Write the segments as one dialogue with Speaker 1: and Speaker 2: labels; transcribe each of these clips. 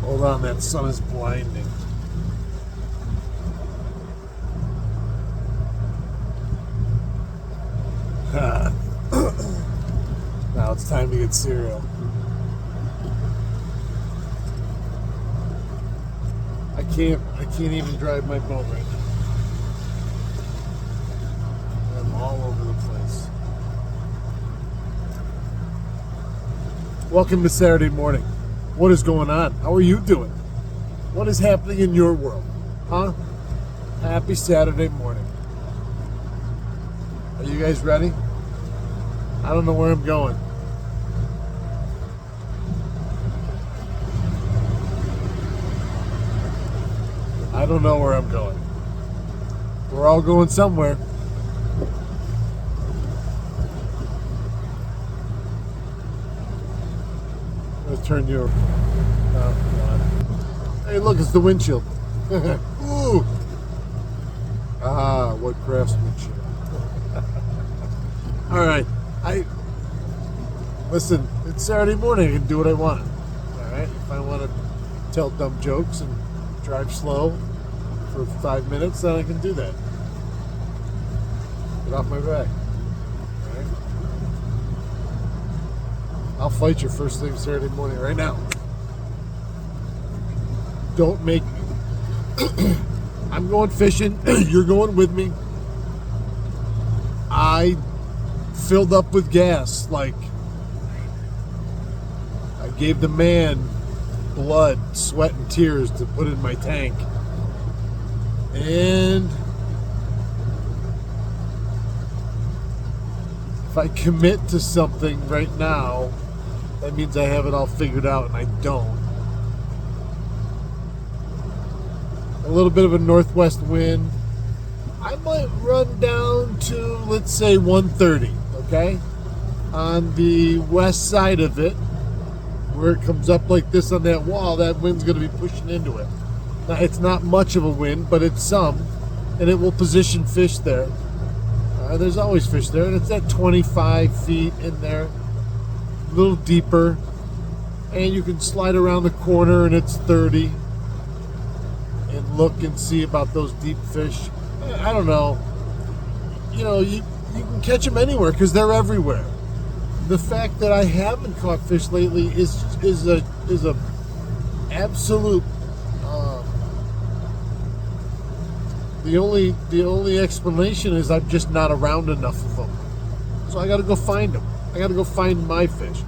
Speaker 1: Hold on, that sun is blinding. Now it's time to get cereal. I can't even drive my boat right now. I'm all over the place. Welcome to Saturday morning. What is going on? How are you doing? What is happening in your world? Huh? Happy Saturday morning. Are you guys ready? I don't know where I'm going. I don't know where I'm going. We're all going somewhere. I'm going to turn you over. Oh, God. Hey, look, it's the windshield. Ooh. Ah, what craftsmanship. All right. Listen, it's Saturday morning. I can do what I want. All right. If I want to tell dumb jokes and drive slow for 5 minutes, then I can do that. Get off my back. All right. I'll fight you first thing Saturday morning right now. Don't make me. I'm going fishing. You're going with me. I filled up with gas. Like, I gave the man blood, sweat, and tears to put in my tank. And if I commit to something right now, that means I have it all figured out, and I don't. A little bit of a northwest wind. I might run down to, let's say, 130, okay? On the west side of it, where it comes up like this on that wall, that wind's going to be pushing into it. Now, it's not much of a wind, but it's some, and it will position fish there. There's always fish there, and it's at 25 feet in there, a little deeper, and you can slide around the corner, and it's 30, and look and see about those deep fish. I don't know. You know, you can catch them anywhere because they're everywhere. The fact that I haven't caught fish lately is a absolute. The only explanation is I'm just not around enough of them. So I got to go find them. I got to go find my fish.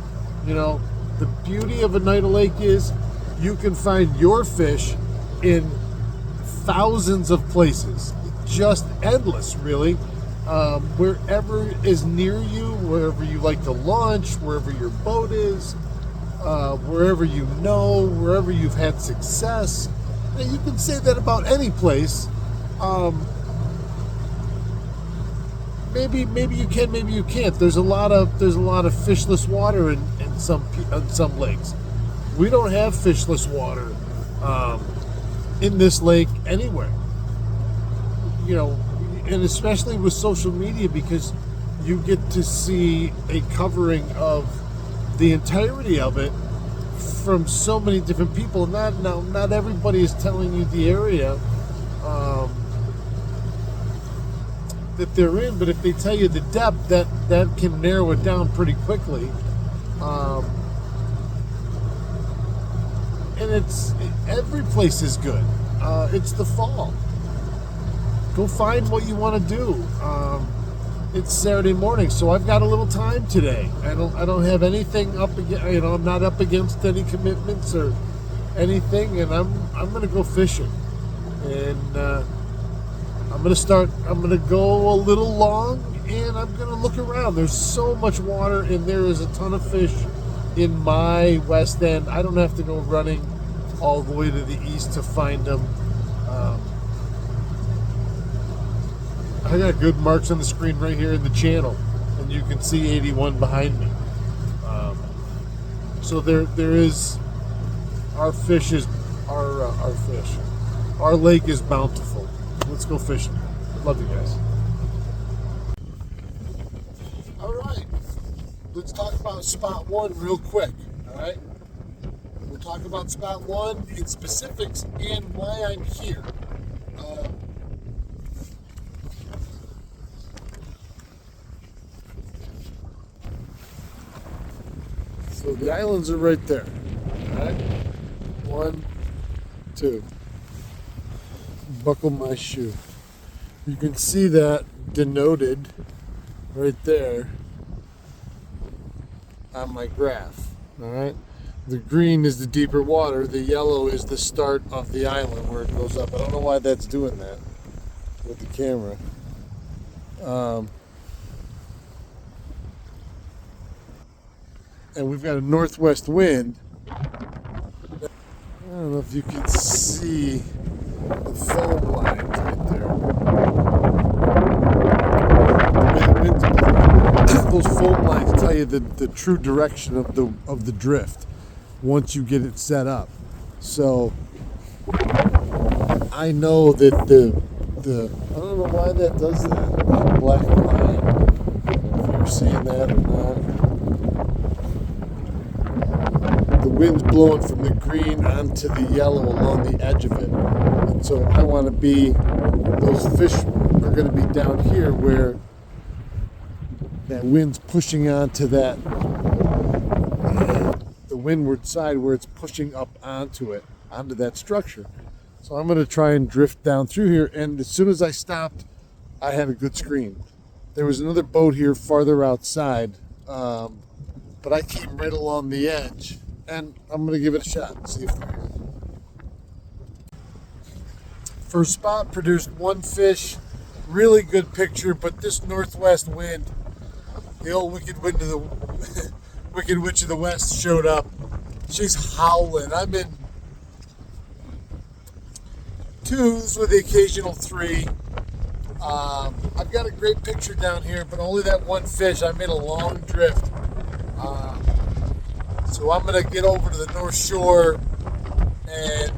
Speaker 1: You know, the beauty of a night of lake is you can find your fish in thousands of places. Just endless, really. Wherever is near you, wherever you like to launch, wherever your boat is, wherever you know, wherever you've had success. And you can say that about any place. Maybe you can, maybe you can't. There's a lot of fishless water in some lakes. We don't have fishless water in this lake anywhere. You know, and especially with social media, because you get to see a covering of the entirety of it from so many different people. Not everybody is telling you the area that they're in, but if they tell you the depth, that can narrow it down pretty quickly. And every place is good. It's the fall. Go find what you want to do. It's Saturday morning, so I've got a little time today. I don't have anything up against. You know, I'm not up against any commitments or anything, and I'm gonna go fishing. And I'm gonna go a little long, and I'm gonna look around. There's so much water, and there is a ton of fish in my west end. I don't have to go running all the way to the east to find them. I got good marks on the screen right here in the channel, and you can see 81 behind me. So there is our fish. Our lake is bountiful. Let's go fishing. Love you guys. All right, let's talk about spot one real quick. All right, we're talk about spot one, its specifics, and why I'm here. So the islands are right there. All right, 1, 2. Buckle my shoe. You can see that denoted right there on my graph. All right, the green is the deeper water, the yellow is the start of the island where it goes up. I don't know why that's doing that with the camera. And we've got a northwest wind. I don't know if you can see the foam lines right there. The wind's blowing. Those foam lines tell you the true direction of the drift once you get it set up. So I know that I don't know why that does that black line. I don't know if you're seeing that or not. The wind's blowing from the green onto the yellow along the edge of it. And so I want to be, those fish are going to be down here where that wind's pushing onto that, the windward side where it's pushing up onto it, onto that structure. So I'm going to try and drift down through here. And as soon as I stopped, I had a good screen. There was another boat here farther outside, but I came right along the edge. And I'm going to give it a shot and see if they're here. First spot, produced one fish. Really good picture, but this northwest wind, the old wicked wind of the wicked witch of the west showed up. She's howling. I'm in 2s with the occasional 3. I've got a great picture down here, but only that one fish. I made a long drift. So I'm going to get over to the North Shore and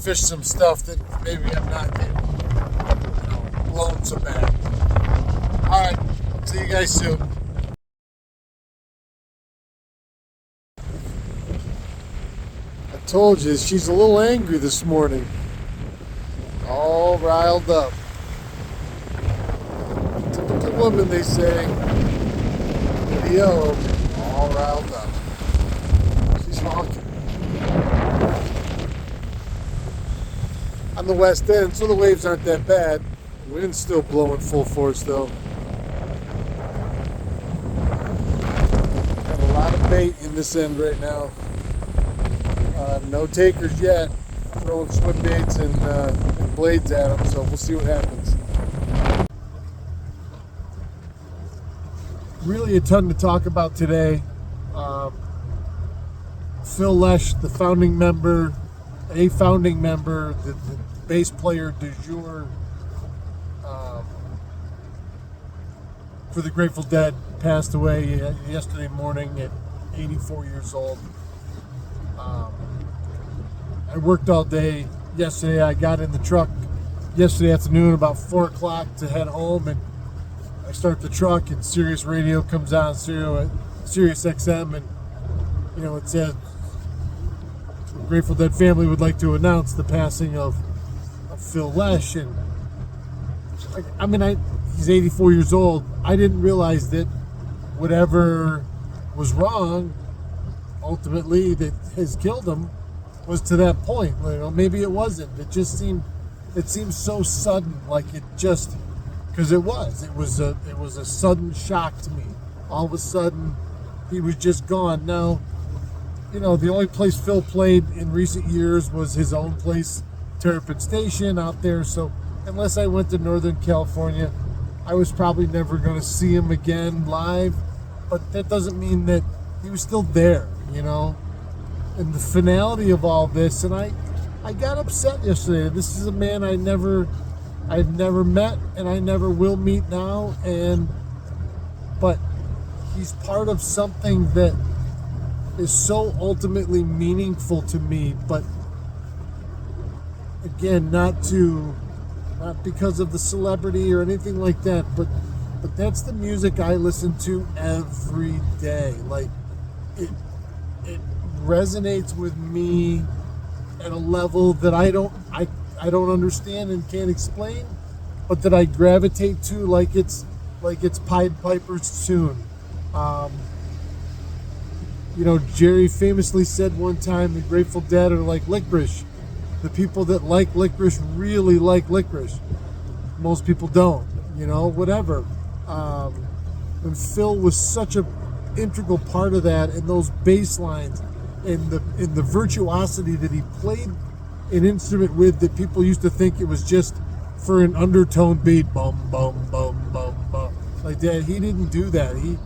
Speaker 1: fish some stuff that maybe I'm not getting blown so bad. All right, see you guys soon. I told you, she's a little angry this morning. All riled up. Typical woman, they say. Video, all riled up. Honking. On the west end, so the waves aren't that bad. The wind's still blowing full force though. Got a lot of bait in this end right now. No takers yet. Throwing swim baits and blades at them, so we'll see what happens. Really a ton to talk about today. Phil Lesh, the founding member, the bass player du jour for the Grateful Dead, passed away yesterday morning at 84 years old. I worked all day yesterday. I got in the truck yesterday afternoon about 4 o'clock to head home, and I start the truck and Sirius Radio comes on, Sirius XM, and it said the Grateful Dead family would like to announce the passing of Phil Lesh. And he's 84 years old. I didn't realize that whatever was wrong ultimately that has killed him was to that point. Maybe it wasn't. It seemed so sudden, like it just, because it was a sudden shock to me. All of a sudden he was just gone. Now, the only place Phil played in recent years was his own place, Terrapin Station out there. So unless I went to Northern California, I was probably never going to see him again live. But that doesn't mean that he was still there, And the finality of all this, and I got upset yesterday. This is a man I've never met and I never will meet now. But he's part of something that is so ultimately meaningful to me, but again, not because of the celebrity or anything like that, but that's the music I listen to every day. Like it resonates with me at a level that I don't understand and can't explain, but that I gravitate to like it's Pied Piper's tune. Jerry famously said one time the Grateful Dead are like licorice. The people that like licorice really like licorice. Most people don't, whatever. And Phil was such a integral part of that, and those bass lines and the virtuosity that he played an instrument with, that people used to think it was just for an undertone beat, bum bum bum bum bum, like that. He didn't do that. He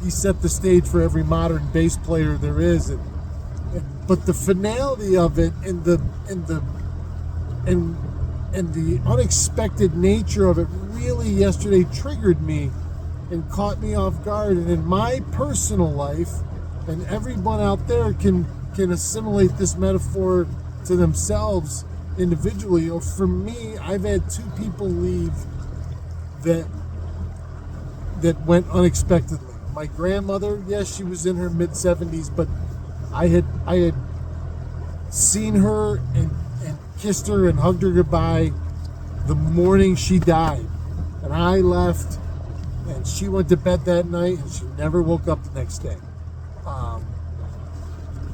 Speaker 1: set the stage for every modern bass player there is, but the finality of it and the unexpected nature of it really yesterday triggered me and caught me off guard. And in my personal life, and everyone out there can assimilate this metaphor to themselves individually. For me, I've had two people leave that went unexpectedly. My grandmother, yes, she was in her mid-70s, but I had seen her and kissed her and hugged her goodbye the morning she died. And I left, and she went to bed that night, and she never woke up the next day.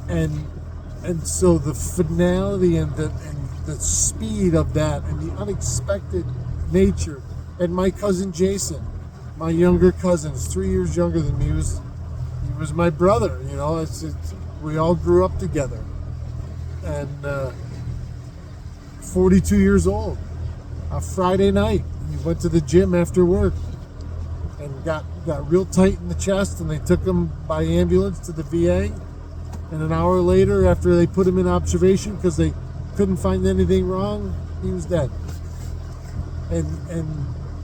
Speaker 1: And so the finality and the speed of that and the unexpected nature. And my cousin Jason, my younger cousin, is 3 years younger than me. He was my brother. We all grew up together. And 42 years old. A Friday night, he went to the gym after work and got real tight in the chest, and they took him by ambulance to the VA. And an hour later, after they put him in observation because they couldn't find anything wrong, he was dead. And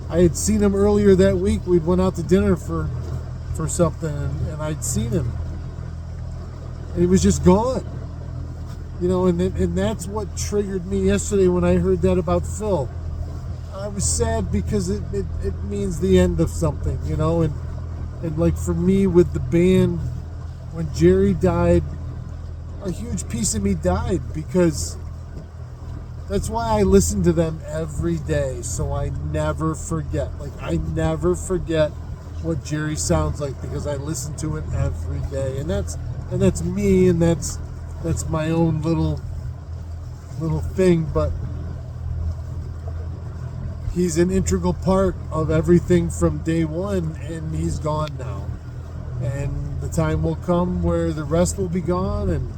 Speaker 1: I had seen him earlier that week. We'd went out to dinner for something, and I'd seen him, and he was just gone. And that's what triggered me yesterday when I heard that about Phil. I was sad because it means the end of something, and like for me with the band, when Jerry died, a huge piece of me died, because that's why I listen to them every day, so I never forget. I never forget what Jerry sounds like, because I listen to it every day, and that's me, and that's my own little thing, but he's an integral part of everything from day one, and he's gone now. And the time will come where the rest will be gone, and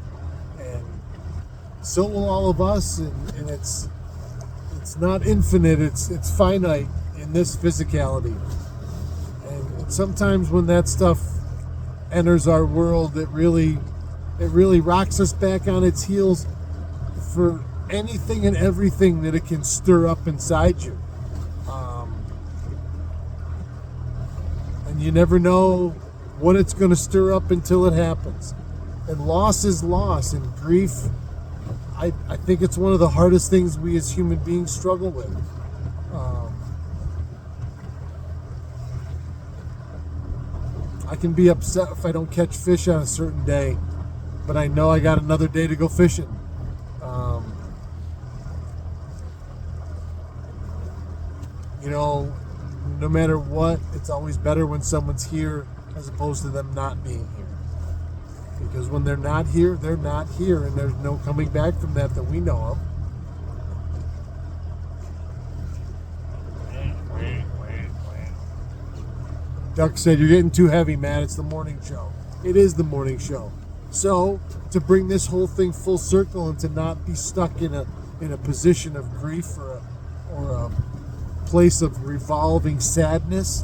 Speaker 1: so will all of us, and it's not infinite, it's finite in this physicality. And sometimes when that stuff enters our world, it really rocks us back on its heels for anything and everything that it can stir up inside you. And you never know what it's going to stir up until it happens. And loss is loss, and grief, I think it's one of the hardest things we as human beings struggle with. I can be upset if I don't catch fish on a certain day, but I know I got another day to go fishing. No matter what, it's always better when someone's here as opposed to them not being here. Because when they're not here, and there's no coming back from that we know of. Duck said, "You're getting too heavy, man. It's the morning show." It is the morning show. So, to bring this whole thing full circle and to not be stuck in a position of grief or a place of revolving sadness,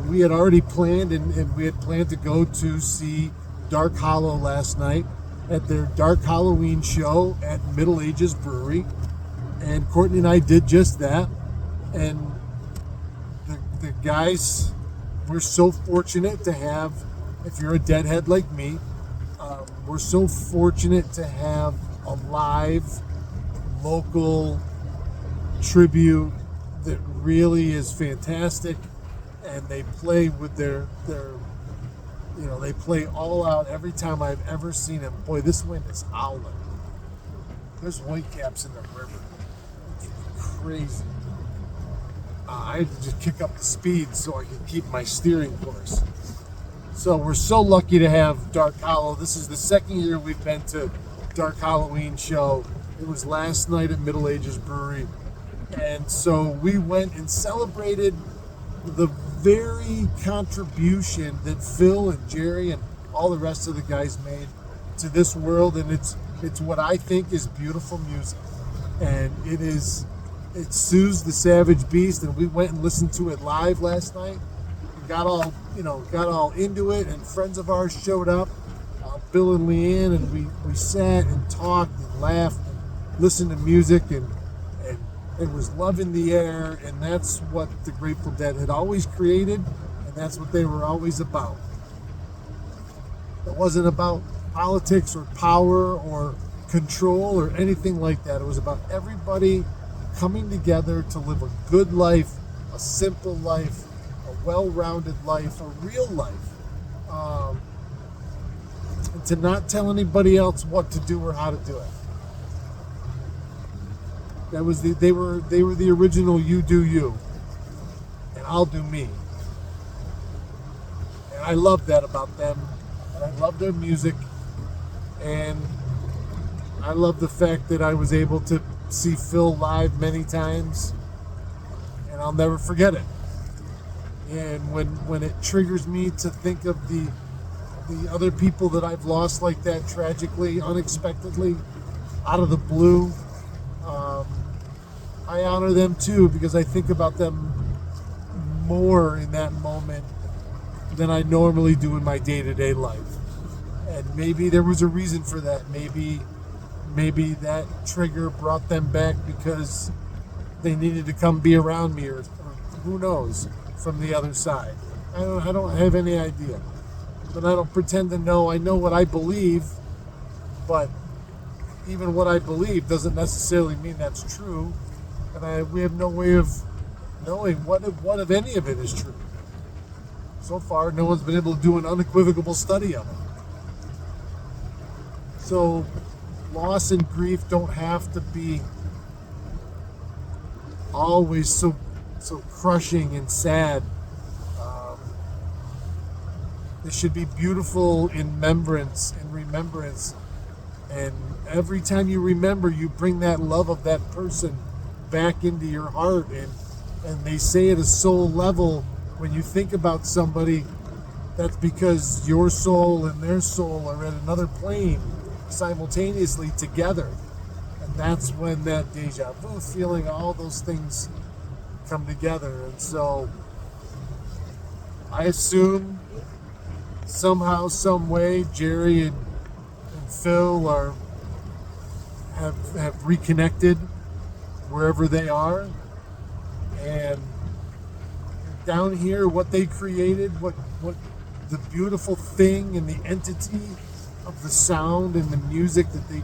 Speaker 1: we had already planned, and we had planned to go to see Dark Hollow last night at their Dark Halloween show at Middle Ages Brewery, and Courtney and I did just that. And the guys, we're so fortunate to have, if you're a deadhead like me, we're so fortunate to have a live local tribute that really is fantastic, and they play with their They play all out every time I've ever seen them. Boy, this wind is howling. There's whitecaps in the river. It's crazy. I had to just kick up the speed so I could keep my steering course. So we're so lucky to have Dark Hollow. This is the second year we've been to Dark Halloween show. It was last night at Middle Ages Brewery. And so we went and celebrated the very contribution that Phil and Jerry and all the rest of the guys made to this world. And it's what I think is beautiful music. And it soothes the savage beast. And we went and listened to it live last night. Got all into it, and friends of ours showed up, Bill and Leanne, and we sat and talked and laughed and listened to music, and it was love in the air, and that's what the Grateful Dead had always created, and that's what they were always about. It wasn't about politics or power or control or anything like that. It was about everybody coming together to live a good life, a simple life, a well-rounded life, a real life, and to not tell anybody else what to do or how to do it. That was they were the original "you do you, and I'll do me," and I love that about them, and I love their music, and I love the fact that I was able to see Phil live many times, and I'll never forget it. And when it triggers me to think of the other people that I've lost like that, tragically, unexpectedly, out of the blue, I honor them too, because I think about them more in that moment than I normally do in my day-to-day life. And maybe there was a reason for that. Maybe that trigger brought them back because they needed to come be around me, or who knows, from the other side. I don't have any idea. But I don't pretend to know. I know what I believe, but even what I believe doesn't necessarily mean that's true. And we have no way of knowing what if any of it is true. So far, no one's been able to do an unequivocal study of it. So loss and grief don't have to be always so crushing and sad. It should be beautiful in remembrance. And every time you remember, you bring that love of that person back into your heart. And they say at a soul level, when you think about somebody, that's because your soul and their soul are at another plane simultaneously together. And that's when that deja vu feeling, all those things come together. And so I assume somehow, some way, Jerry and Phil have reconnected wherever they are, and down here, what they created, what the beautiful thing and the entity of the sound and the music that they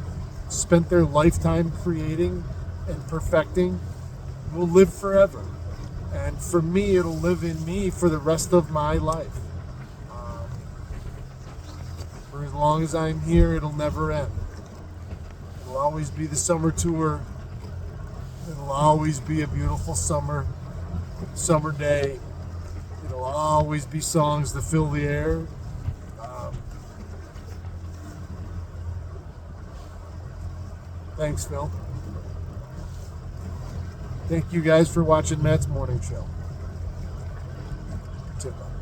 Speaker 1: spent their lifetime creating and perfecting will live forever. And for me, it'll live in me for the rest of my life. For as long as I'm here, it'll never end. It'll always be the summer tour. It'll always be a beautiful summer day. It'll always be songs that fill the air. Thanks, Phil. Thank you guys for watching Matt's Morning Show. Tip up.